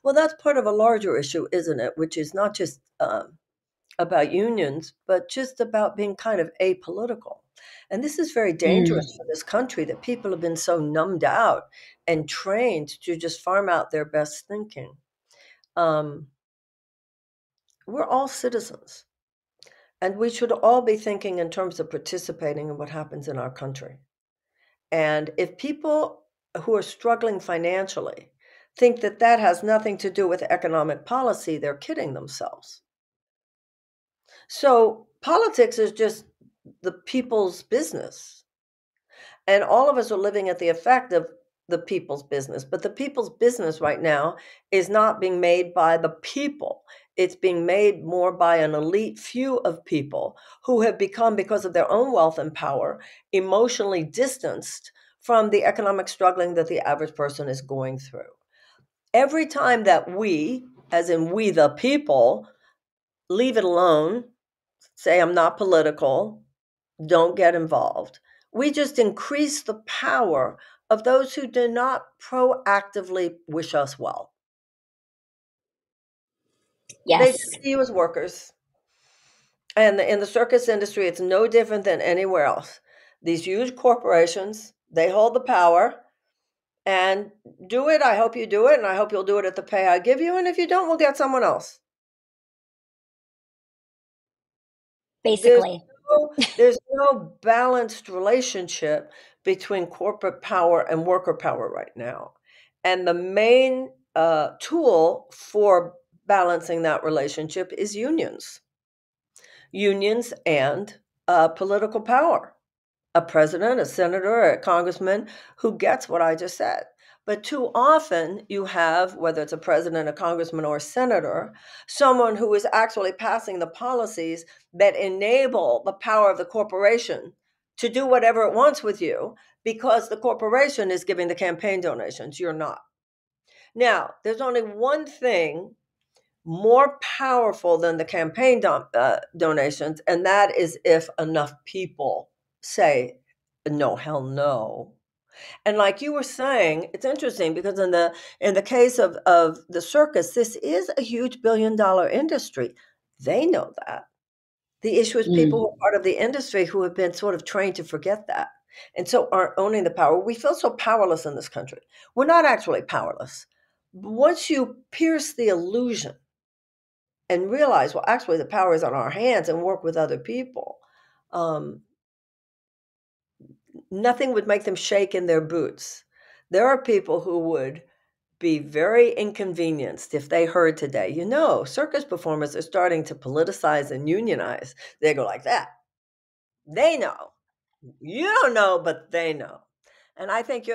Well, that's part of a larger issue, isn't it? Which is not just about unions, but just about being kind of apolitical. And this is very dangerous for this country, that people have been so numbed out and trained to just farm out their best thinking. We're all citizens, and we should all be thinking in terms of participating in what happens in our country. And if people who are struggling financially think that that has nothing to do with economic policy, they're kidding themselves. So politics is just the people's business. And all of us are living at the effect of the people's business. But the people's business right now is not being made by the people. It's being made more by an elite few of people who have become, because of their own wealth and power, emotionally distanced from the economic struggling that the average person is going through. Every time that we, as in we the people, leave it alone, say, I'm not political, don't get involved, we just increase the power of those who do not proactively wish us well. They Yes. just see you as workers. And in the circus industry, it's no different than anywhere else. These huge corporations, they hold the power, and do it. I hope you do it, and I hope you'll do it at the pay I give you. And if you don't, we'll get someone else. Basically. There's no balanced relationship between corporate power and worker power right now. And the main tool for balancing that relationship is unions. Unions and political power. A president, a senator, a congressman who gets what I just said. But too often you have, whether it's a president, a congressman, or a senator, someone who is actually passing the policies that enable the power of the corporation to do whatever it wants with you, because the corporation is giving the campaign donations. You're not. Now, there's only one thing more powerful than the campaign donations, and that is if enough people say, no, hell no. And like you were saying, it's interesting because in the case of the circus, this is a huge billion-dollar industry. They know that. The issue is people who are part of the industry who have been sort of trained to forget that, and so aren't owning the power. We feel so powerless in this country. We're not actually powerless. Once you pierce the illusion and realize, well, actually the power is on our hands, and work with other people, nothing would make them shake in their boots. There are people who would be very inconvenienced if they heard today, circus performers are starting to politicize and unionize. They go like that. They know. You don't know, but they know. And I think you're